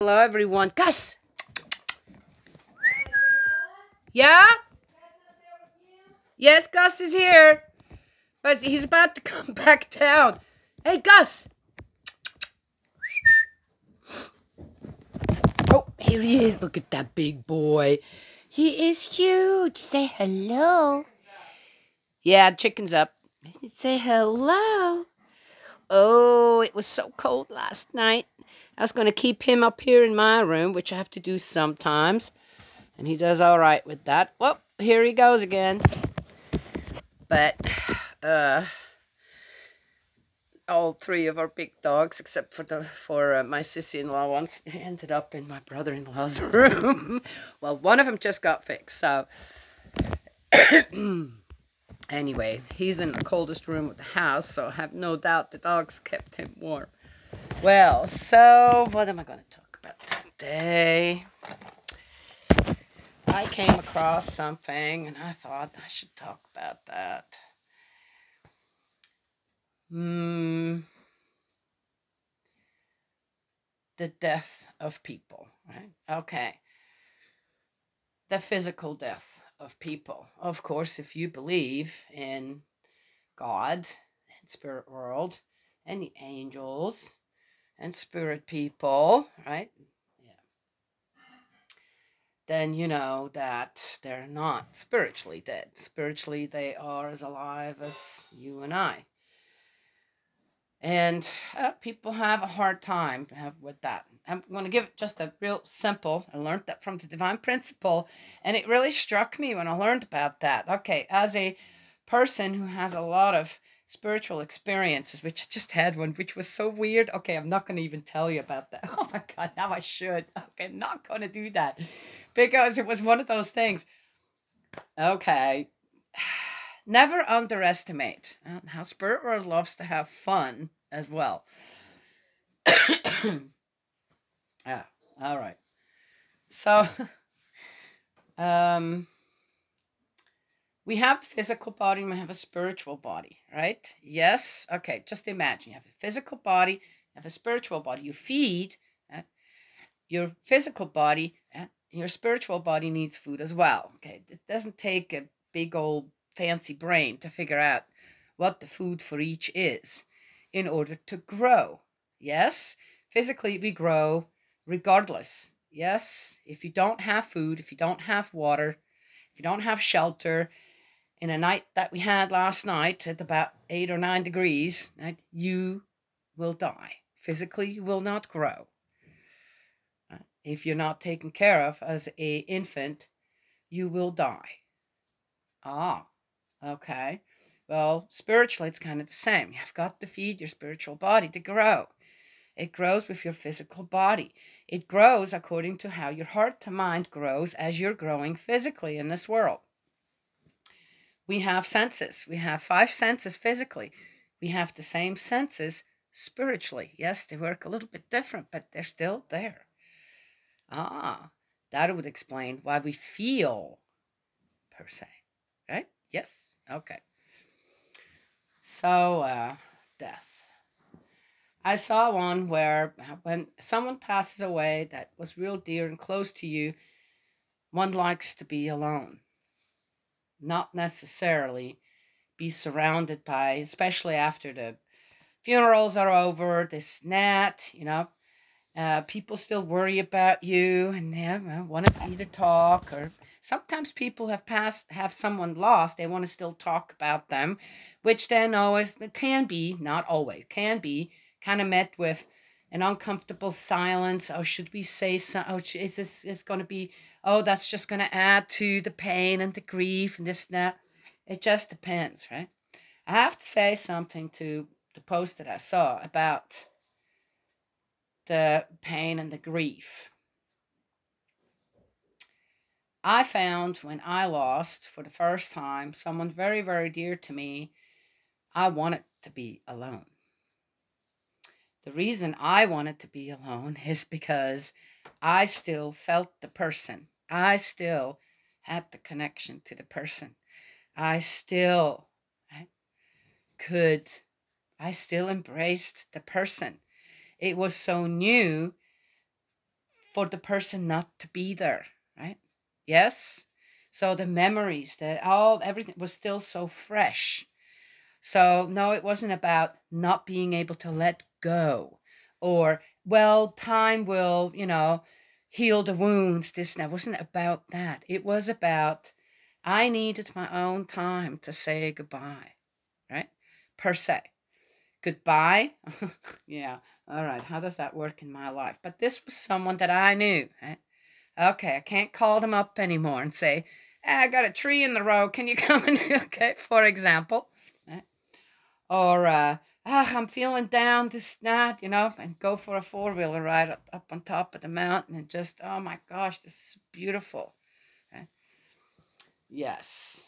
Hello, everyone. Gus! Yeah? Yes, Gus is here. But he's about to come back down. Hey, Gus! Oh, here he is. Look at that big boy. He is huge. Say hello. Yeah, chicken's up. Say hello. Oh, it was so cold last night. I was going to keep him up here in my room, which I have to do sometimes. And he does all right with that. Well, here he goes again. But, all three of our big dogs, except for my sissy-in-law one, ended up in my brother-in-law's room. Well, one of them just got fixed, so... Anyway, he's in the coldest room of the house, so I have no doubt the dogs kept him warm. Well, so what am I going to talk about today? I came across something, and I thought I should talk about that. The death of people, right? Okay. The physical death of people. Of course, if you believe in God and spirit world and the angels and spirit people, right? Yeah. Then you know that they're not spiritually dead. Spiritually, they are as alive as you and I. And people have a hard time with that. I'm going to give it just a real simple. I learned that from the Divine Principle, and it really struck me when I learned about that. Okay, as a person who has a lot of spiritual experiences, which I just had one, which was so weird. Okay, I'm not going to even tell you about that. Oh my God, now I should. Okay, I'm not going to do that because it was one of those things. Okay. Never underestimate how spirit world loves to have fun as well. All right. So, we have a physical body and we have a spiritual body, right? Yes. Okay. Just imagine you have a physical body, you have a spiritual body. You feed your physical body, and your spiritual body needs food as well. Okay. It doesn't take a big old fancy brain to figure out what the food for each is in order to grow. Yes, physically we grow regardless. Yes, if you don't have food, if you don't have water, if you don't have shelter, in a night that we had last night at about 8 or 9 degrees, you will die. Physically, you will not grow. If you're not taken care of as a infant, you will die. Ah, okay. Well, spiritually, it's kind of the same. You've got to feed your spiritual body to grow. It grows with your physical body. It grows according to how your heart to mind grows as you're growing physically in this world. We have senses. We have 5 senses physically. We have the same senses spiritually. Yes, they work a little bit different, but they're still there. Ah, that would explain why we feel, per se. Right? Yes. Okay. So, death. I saw one where when someone passes away that was real dear and close to you, one likes to be alone. Not necessarily be surrounded by, especially after the funerals are over, this and that, people still worry about you and want to either talk, or sometimes people have someone lost, they want to still talk about them, which then always can be, not always, can be kind of met with an uncomfortable silence. Oh, should we say so? Oh, is this going to be, oh, that's just going to add to the pain and the grief and this and that. It just depends, right? I have to say something to the post that I saw about the pain and the grief. I found when I lost for the first time someone very, very dear to me, I wanted to be alone. The reason I wanted to be alone is because I still felt the person. I still had the connection to the person. I still embraced the person. It was so new for the person not to be there, right? Yes. So the memories, everything was still so fresh. So no, it wasn't about not being able to let go, or, well, time will, heal the wounds. This, that wasn't about that. It was about, I needed my own time to say goodbye, right? Per se. Goodbye. Yeah. All right. How does that work in my life? But this was someone that I knew, right? Okay, I can't call them up anymore and say, I got a tree in the road. Can you come in? Okay, for example. Right? Or, I'm feeling down this night, and go for a four-wheeler ride up on top of the mountain and just, oh my gosh, this is beautiful. Right? Yes.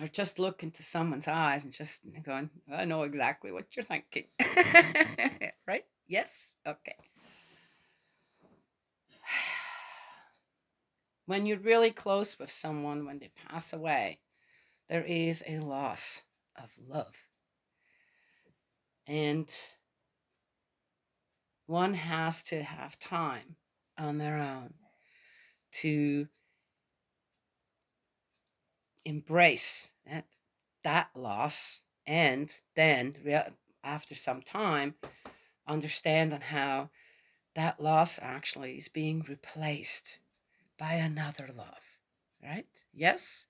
Or just look into someone's eyes and just going, I know exactly what you're thinking. Right? Yes? Okay. When you're really close with someone, when they pass away, there is a loss of love. And one has to have time on their own to embrace that loss, and then after some time understand on how that loss actually is being replaced by another love, right? Yes,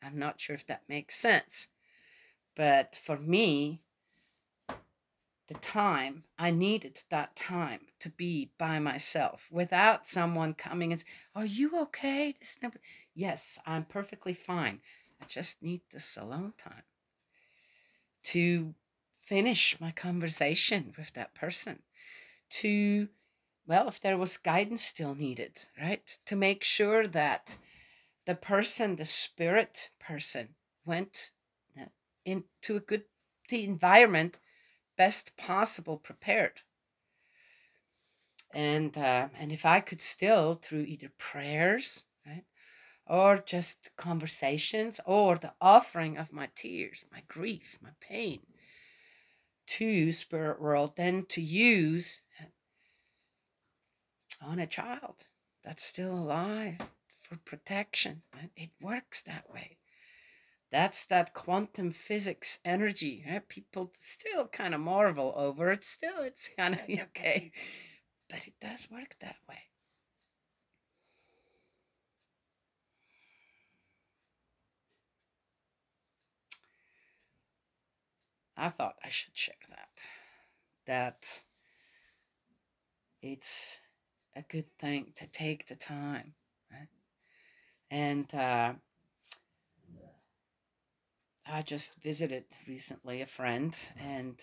I'm not sure if that makes sense, but for me, the time, I needed that time to be by myself without someone coming and saying, are you okay? Yes, I'm perfectly fine. I just need this alone time to finish my conversation with that person, to, well, if there was guidance still needed, right? To make sure that the person, the spirit person, went into a good environment, best possible prepared. And if I could still, through either prayers, right, or just conversations, or the offering of my tears, my grief, my pain, to spirit world, then to use on a child that's still alive for protection. Right? It works that way. That's that quantum physics energy. Right? People still kind of marvel over it. Still, it's kind of okay. But it does work that way. I thought I should share that it's a good thing to take the time, right? And I just visited recently a friend, and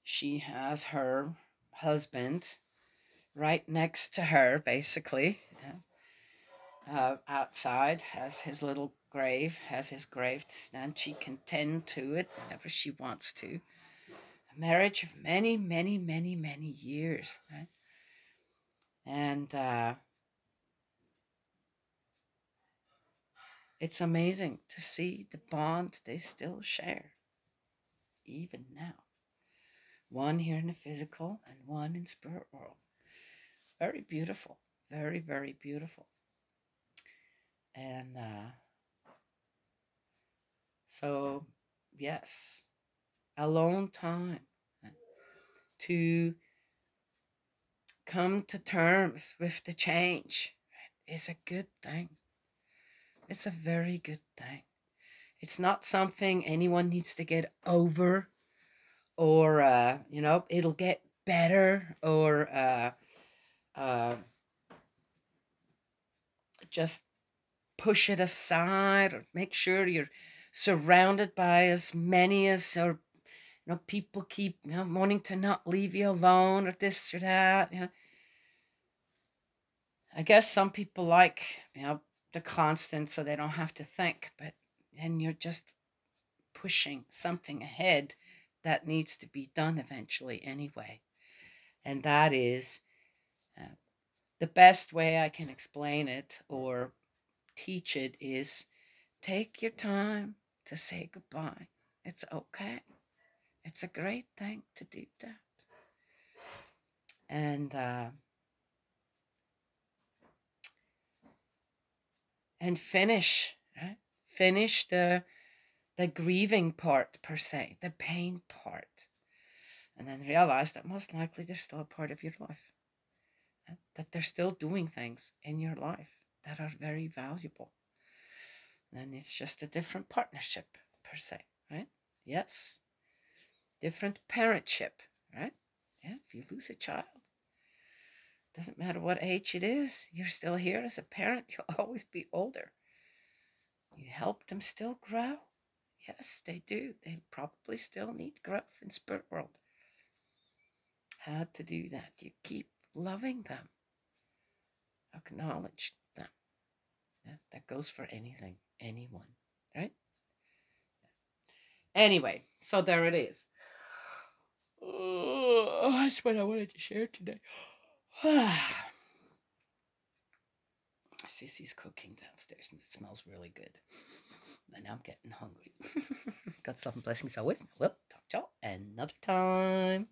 she has her husband right next to her, basically, outside, has his little grave, has his grave to stand. She can tend to it whenever she wants to. A marriage of many, many, many, many years, right? And it's amazing to see the bond they still share, even now. One here in the physical and one in spirit world. It's very beautiful, very, very beautiful. And so, yes, alone time to come to terms with the change is a good thing. It's a very good thing. It's not something anyone needs to get over, or it'll get better, or just push it aside, or make sure you're surrounded by as many as, or people keep wanting to not leave you alone, or this or that. I guess some people like the constant, so they don't have to think, but then you're just pushing something ahead that needs to be done eventually anyway. And that is the best way I can explain it or teach it is, take your time to say goodbye. It's okay. It's a great thing to do that. and finish, right? Finish the grieving part per se, the pain part, and then realize that most likely there's still a part of your life, that they're still doing things in your life that are very valuable. And it's just a different partnership per se, right? Yes, different parentship, right? Yeah, if you lose a child, doesn't matter what age it is, you're still here as a parent. You'll always be older. You help them still grow. Yes, they do. They probably still need growth in spirit world. How to do that? You keep loving them. Acknowledge them. Yeah, that goes for anything, anyone, right? Anyway, so there it is. Oh, that's what I wanted to share today. Sissy's cooking downstairs and it smells really good. And now I'm getting hungry. God's love and blessings always. We'll talk to y'all another time.